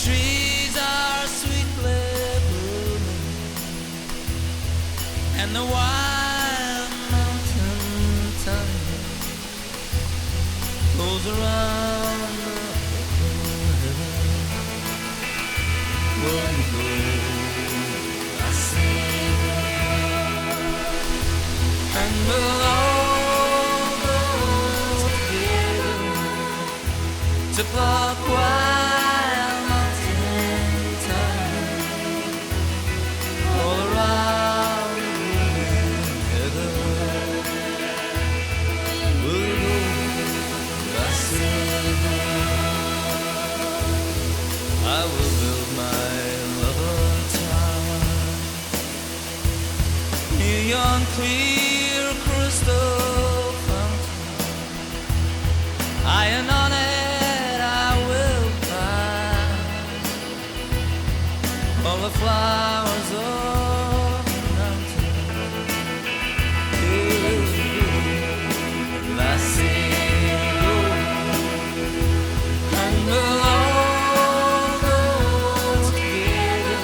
trees are sweetly blooming, and the wild mountain thyme goes around the heaven. Where you go, I sing, and we'll all go together to pluck wild mountain thyme all around the heather. We'll go, I sing, I will build my lover tower near yon clear crystal fountain. Iron on it I will plant all the flowers of the mountain. I sing, and we'll all go together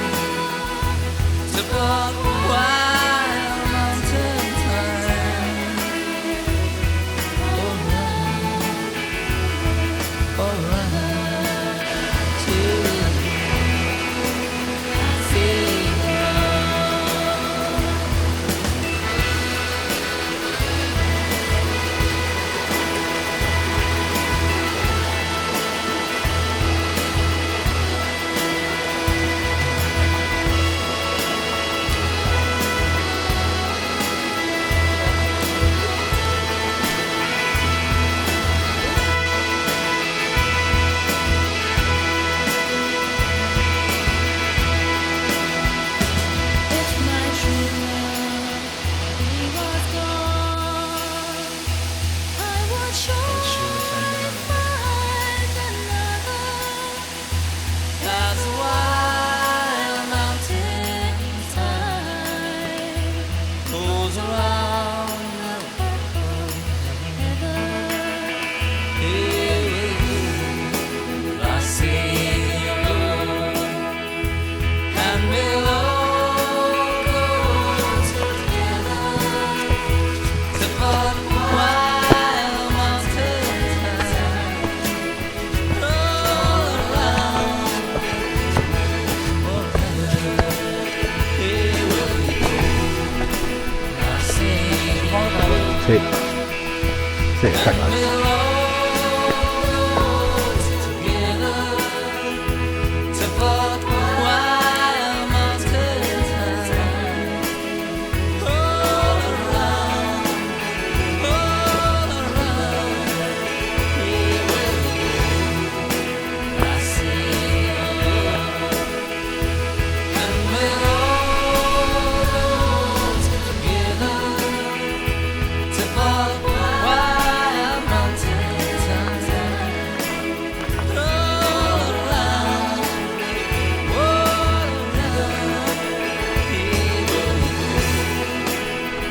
to pluck wild mountain thyme. Alright, If my true love he was gone, I would surely find another. As a wild mountain thyme goes around the Heather. hill, I sing, and we'll all go together to pluck wild mountain thyme all around the hill. I sing, Sì, sì, ecco. we'll all go together to pluck wild mountain thyme all around, here we go. I sing, and we'll all go together to pluck wild mountain thyme all around, here we go.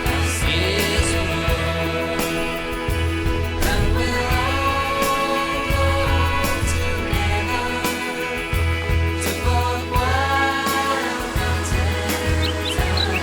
I sing, and we'll all go together to pluck wild mountain thyme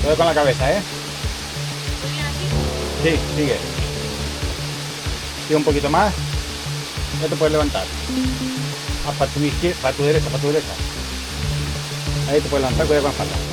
Todo con la cabeza, ¿eh? Sí, sigue. Sigue un poquito más. Ya te puedes levantar. Ah, para tu izquierda, para tu derecha, para tu derecha. Ahí te puedes levantar, cuidado con la espalda.